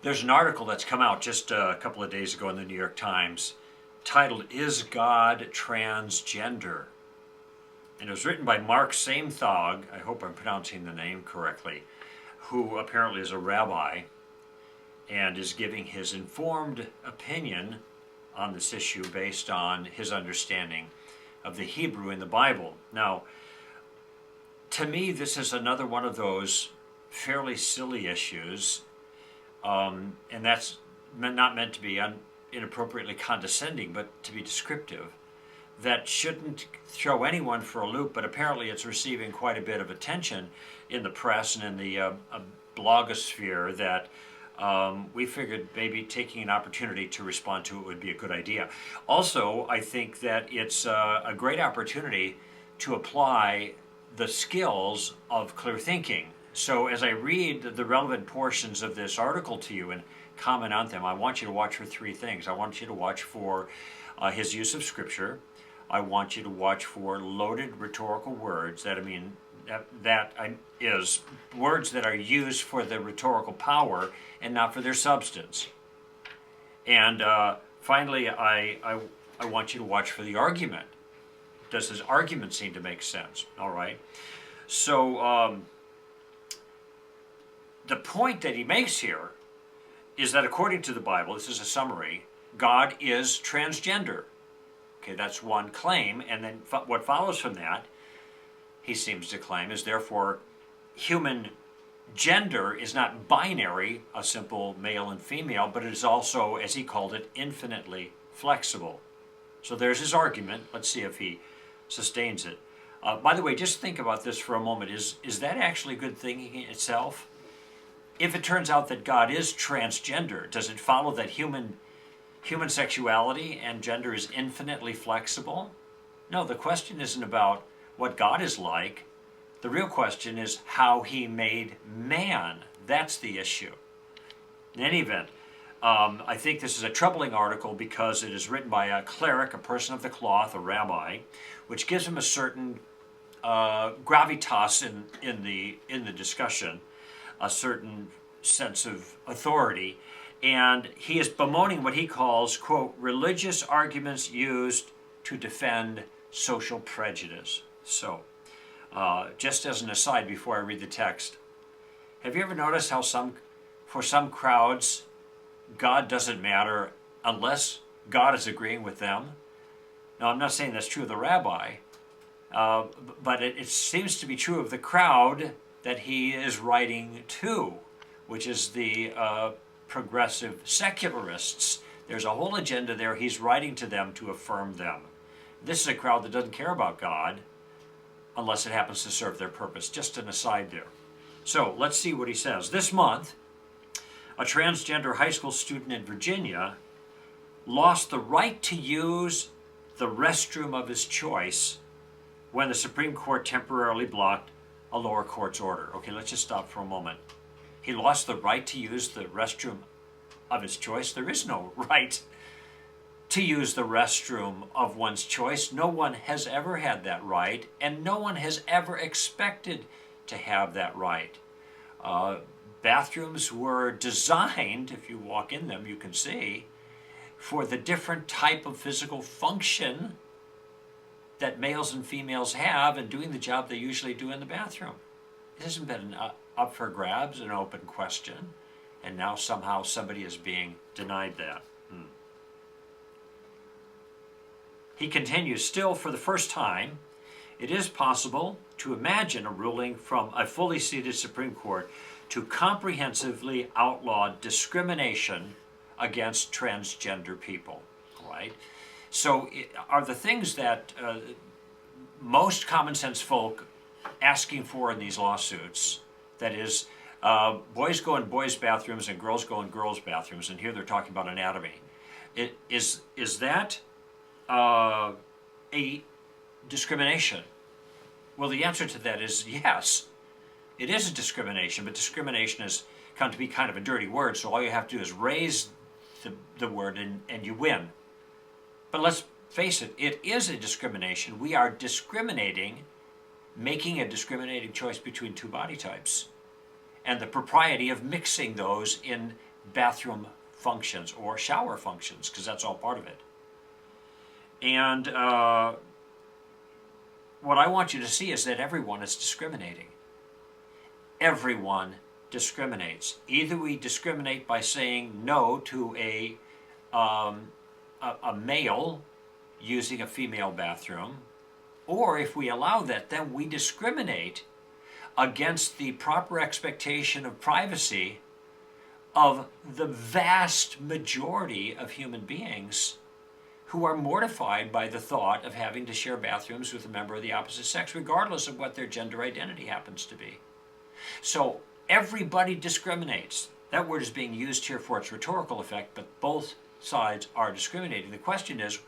There's an article that's come out just a couple of days ago in the New York Times titled, "Is God Transgender?" And it was written by Mark Samethog, I hope I'm pronouncing the name correctly, who apparently is a rabbi and is giving his informed opinion on this issue based on his understanding of the Hebrew in the Bible. Now, to me, this is another one of those fairly silly issues, and that's not meant to be inappropriately condescending, but to be descriptive, that shouldn't throw anyone for a loop, but apparently it's receiving quite a bit of attention in the press and in the blogosphere that we figured maybe taking an opportunity to respond to it would be a good idea. Also, I think that it's a great opportunity to apply the skills of clear thinking. So as I read the relevant portions of this article to you and comment on them, I want you to watch for three things. I want you to watch for his use of Scripture. I want you to watch for loaded rhetorical words. That is words that are used for the rhetorical power and not for their substance. And finally, I want you to watch for the argument. Does his argument seem to make sense? All right. So the point that he makes here is that according to the Bible, this is a summary, God is transgender. Okay, that's one claim. And then what follows from that, he seems to claim, is therefore human gender is not binary, a simple male and female, but it is also, as he called it, infinitely flexible. So there's his argument. Let's see if he sustains it. By the way, just think about this for a moment. Is that actually good thinking in itself? If it turns out that God is transgender, does it follow that human sexuality and gender is infinitely flexible? No, the question isn't about what God is like. The real question is how he made man. That's the issue. In any event, I think this is a troubling article because it is written by a cleric, a person of the cloth, a rabbi, which gives him a certain gravitas in the discussion, a certain sense of authority, and he is bemoaning what he calls, quote, religious arguments used to defend social prejudice. So, just as an aside before I read the text, have you ever noticed how for some crowds, God doesn't matter unless God is agreeing with them? Now, I'm not saying that's true of the rabbi, but it seems to be true of the crowd that he is writing to, which is the progressive secularists. There's a whole agenda there. He's writing to them to affirm them. This is a crowd that doesn't care about God unless it happens to serve their purpose. Just an aside there. So let's see what he says. This month, a transgender high school student in Virginia lost the right to use the restroom of his choice when the Supreme Court temporarily blocked a lower court's order. Okay, let's just stop for a moment. He lost the right to use the restroom of his choice. There is no right to use the restroom of one's choice. No one has ever had that right, and no one has ever expected to have that right. Bathrooms were designed, if you walk in them, you can see, for the different type of physical function that males and females have in doing the job they usually do in the bathroom. It hasn't been up for grabs, an open question, and now somehow somebody is being denied that. He continues, still, for the first time, it is possible to imagine a ruling from a fully seated Supreme Court to comprehensively outlaw discrimination against transgender people, right? So are the things that most common sense folk asking for in these lawsuits, that is, boys go in boys' bathrooms and girls go in girls' bathrooms, and here they're talking about anatomy. Is that a discrimination? Well, the answer to that is yes. It is a discrimination, but discrimination has come to be kind of a dirty word, so all you have to do is raise the word and you win. But let's face it, it is a discrimination. We are discriminating, making a discriminating choice between two body types, and the propriety of mixing those in bathroom functions or shower functions, because that's all part of it. And what I want you to see is that everyone is discriminating. Everyone discriminates. Either we discriminate by saying no to a male using a female bathroom, or if we allow that, then we discriminate against the proper expectation of privacy of the vast majority of human beings who are mortified by the thought of having to share bathrooms with a member of the opposite sex, regardless of what their gender identity happens to be. So everybody discriminates. That word is being used here for its rhetorical effect, but both sides are discriminating. The question is,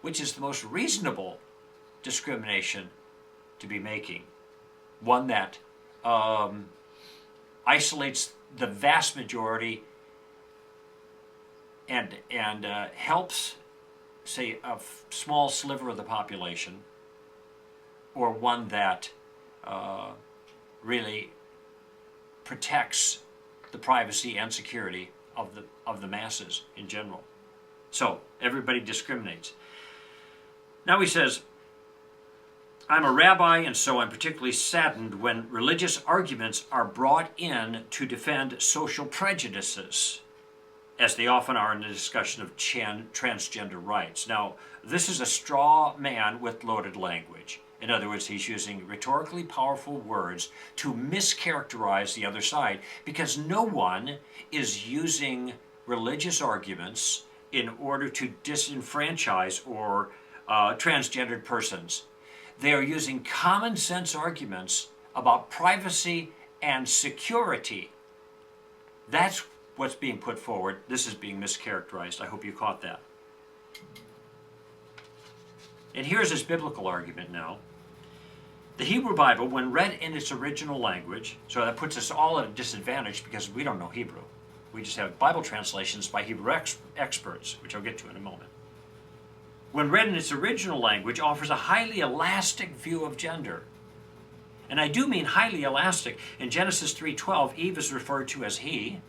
which is the most reasonable discrimination to be making? One that isolates the vast majority and helps, say, a small sliver of the population, or one that really protects the privacy and security of the masses in general. So everybody discriminates. Now he says, I'm a rabbi, and so I'm particularly saddened when religious arguments are brought in to defend social prejudices, as they often are in the discussion of transgender rights. Now, this is a straw man with loaded language. In other words, he's using rhetorically powerful words to mischaracterize the other side, because no one is using religious arguments in order to disenfranchise or transgendered persons. They are using common sense arguments about privacy and security. That's what's being put forward. This is being mischaracterized. I hope you caught that. And here's his biblical argument now. The Hebrew Bible, when read in its original language, so that puts us all at a disadvantage because we don't know Hebrew. We just have Bible translations by Hebrew experts, which I'll get to in a moment. When read in its original language, offers a highly elastic view of gender. And I do mean highly elastic. In Genesis 3:12, Eve is referred to as he.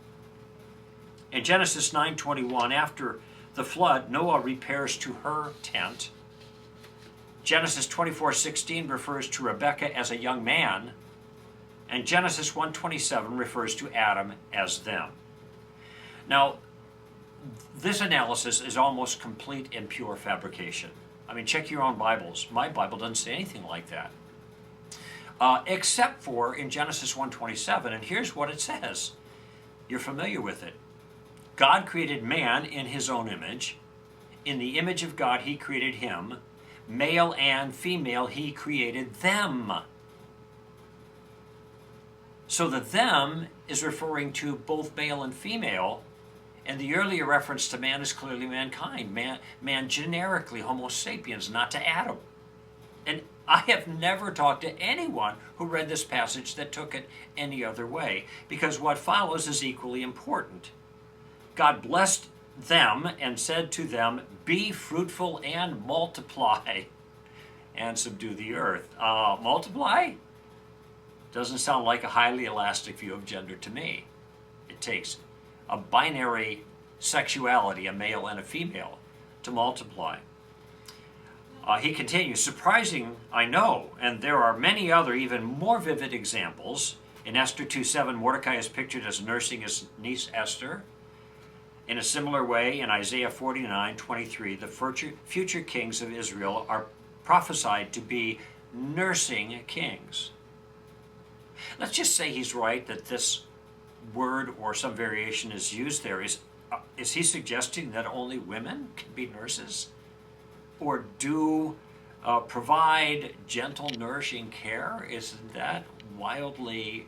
In Genesis 9:21, after the flood, Noah repairs to her tent. Genesis 24:16 refers to Rebekah as a young man. And Genesis 1:27 refers to Adam as them. Now, this analysis is almost complete and pure fabrication. I mean, check your own Bibles. My Bible doesn't say anything like that. Except for in Genesis 1:27, and here's what it says. You're familiar with it. God created man in his own image. In the image of God, he created him. Male and female, he created them. So the them is referring to both male and female. And the earlier reference to man is clearly mankind. Man generically, Homo sapiens, not to Adam. And I have never talked to anyone who read this passage that took it any other way, because what follows is equally important. God blessed them and said to them, be fruitful and multiply and subdue the earth. Multiply? Doesn't sound like a highly elastic view of gender to me. It takes a binary sexuality, a male and a female, to multiply. He continues, surprising, I know, and there are many other even more vivid examples. In Esther 2:7, Mordecai is pictured as nursing his niece Esther. In a similar way, in Isaiah 49:23, the future kings of Israel are prophesied to be nursing kings. Let's just say he's right that this word or some variation is used there. Is he suggesting that only women can be nurses? Or do provide gentle, nourishing care? Isn't that wildly,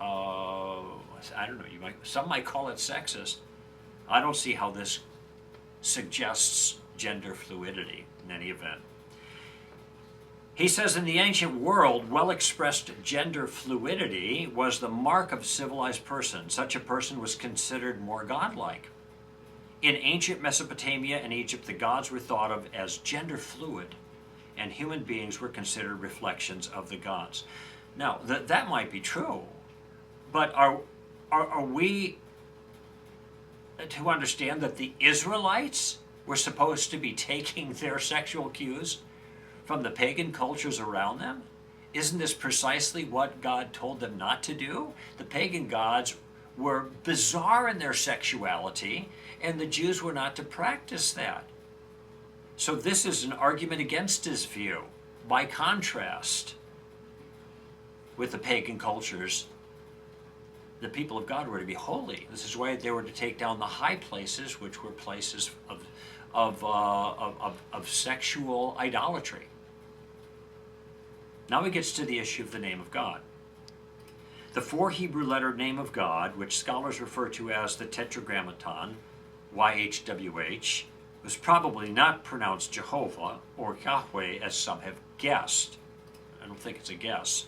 I don't know, some might call it sexist. I don't see how this suggests gender fluidity in any event. He says in the ancient world, well-expressed gender fluidity was the mark of a civilized person. Such a person was considered more godlike. In ancient Mesopotamia and Egypt, the gods were thought of as gender fluid, and human beings were considered reflections of the gods. Now, that might be true, but are we to understand that the Israelites were supposed to be taking their sexual cues from the pagan cultures around them? Isn't this precisely what God told them not to do? The pagan gods were bizarre in their sexuality, and the Jews were not to practice that. So this is an argument against his view. By contrast with the pagan cultures, the people of God were to be holy. This is why they were to take down the high places, which were places of sexual idolatry. Now he gets to the issue of the name of God. The 4 Hebrew letter name of God, which scholars refer to as the Tetragrammaton, YHWH, was probably not pronounced Jehovah or Yahweh as some have guessed. I don't think it's a guess.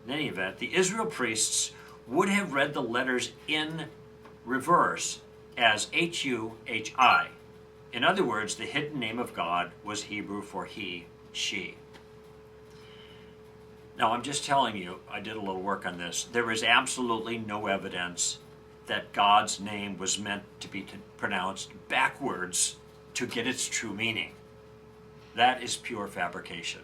In any event, the Israel priests would have read the letters in reverse as H-U-H-I. In other words, the hidden name of God was Hebrew for he, she. Now, I'm just telling you, I did a little work on this. There is absolutely no evidence that God's name was meant to be pronounced backwards to get its true meaning. That is pure fabrication.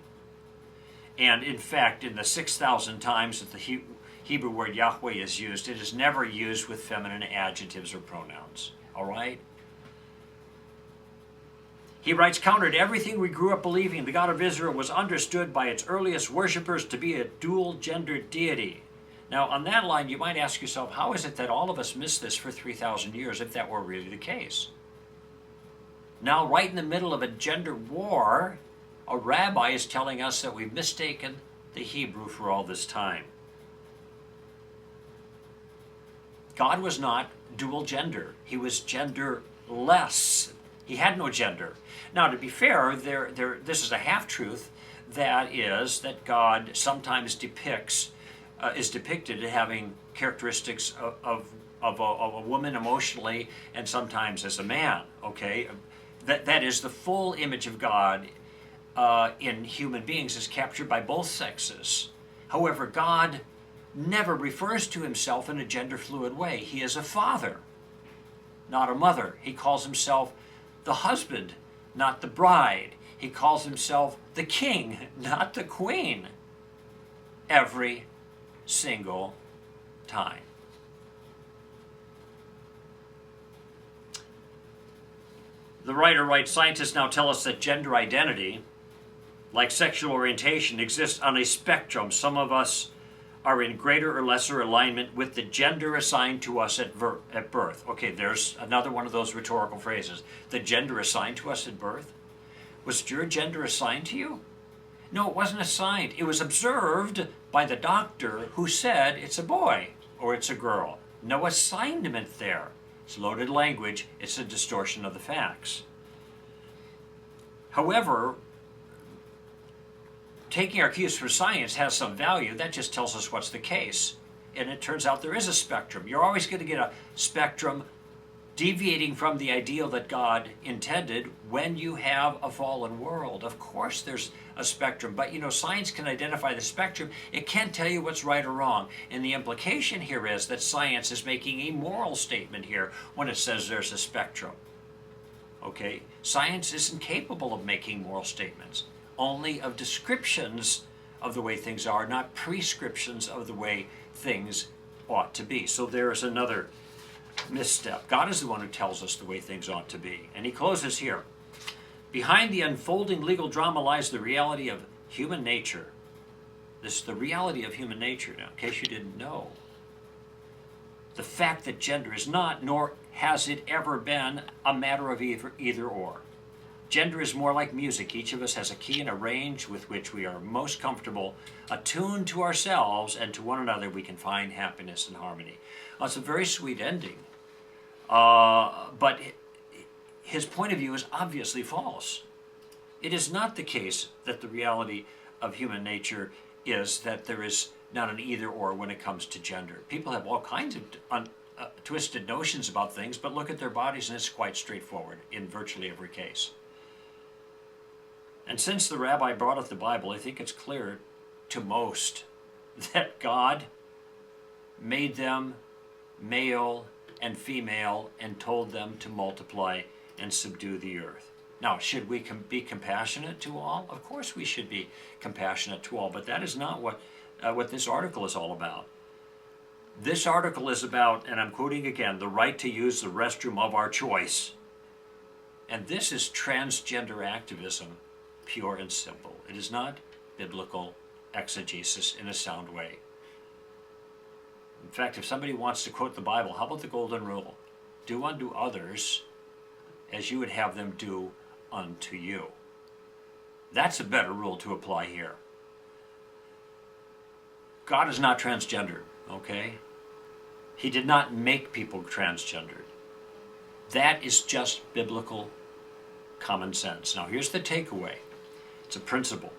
And in fact, in the 6,000 times that the Hebrew word Yahweh is used, it is never used with feminine adjectives or pronouns. All right? He writes, counter to everything we grew up believing, the God of Israel was understood by its earliest worshippers to be a dual-gendered deity. Now, on that line, you might ask yourself, how is it that all of us missed this for 3,000 years if that were really the case? Now, right in the middle of a gender war, a rabbi is telling us that we've mistaken the Hebrew for all this time. God was not dual gender. He was genderless. He had no gender. Now, to be fair, this is a half-truth. That is, that God sometimes is depicted as having characteristics of a woman emotionally and sometimes as a man, okay? That is, the full image of God in human beings is captured by both sexes. However, God never refers to himself in a gender-fluid way. He is a father, not a mother. He calls himself the husband, not the bride. He calls himself the king, not the queen, every single time. The writer writes, scientists now tell us that gender identity, like sexual orientation, exists on a spectrum. Some of us are in greater or lesser alignment with the gender assigned to us at birth. Okay, there's another one of those rhetorical phrases. The gender assigned to us at birth? Was your gender assigned to you? No, it wasn't assigned. It was observed by the doctor who said it's a boy or it's a girl. No assignment there. It's loaded language. It's a distortion of the facts. However, taking our cues from science has some value. That just tells us what's the case. And it turns out there is a spectrum. You're always going to get a spectrum deviating from the ideal that God intended when you have a fallen world. Of course there's a spectrum, but science can identify the spectrum. It can't tell you what's right or wrong. And the implication here is that science is making a moral statement here when it says there's a spectrum. Okay? Science isn't capable of making moral statements, only of descriptions of the way things are, not prescriptions of the way things ought to be. So there is another misstep. God is the one who tells us the way things ought to be. And he closes here. Behind the unfolding legal drama lies the reality of human nature. This is the reality of human nature now, in case you didn't know. The fact that gender is not, nor has it ever been, a matter of either or. Gender is more like music. Each of us has a key and a range with which we are most comfortable. Attuned to ourselves and to one another, we can find happiness and harmony. Well, it's a very sweet ending. But his point of view is obviously false. It is not the case that the reality of human nature is that there is not an either or when it comes to gender. People have all kinds of twisted notions about things, but look at their bodies and it's quite straightforward in virtually every case. And since the rabbi brought up the Bible, I think it's clear to most that God made them male and female and told them to multiply and subdue the earth. Now, should we be compassionate to all? Of course we should be compassionate to all, but that is not what this article is all about. This article is about, and I'm quoting again, the right to use the restroom of our choice. And this is transgender activism, pure and simple. It is not biblical exegesis in a sound way. In fact, if somebody wants to quote the Bible, how about the golden rule? Do unto others as you would have them do unto you. That's a better rule to apply here. God is not transgendered, okay? He did not make people transgendered. That is just biblical common sense. Now here's the takeaway. It's a principle.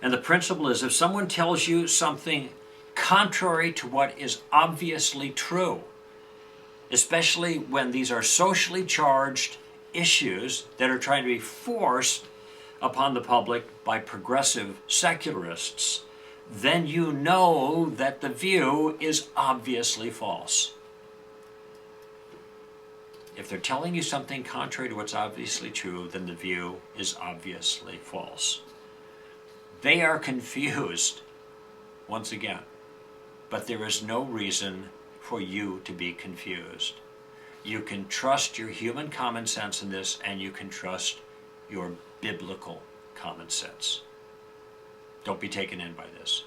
And the principle is if someone tells you something contrary to what is obviously true, especially when these are socially charged issues that are trying to be forced upon the public by progressive secularists, then you know that the view is obviously false. If they're telling you something contrary to what's obviously true, then the view is obviously false. They are confused, once again, but there is no reason for you to be confused. You can trust your human common sense in this, and you can trust your biblical common sense. Don't be taken in by this.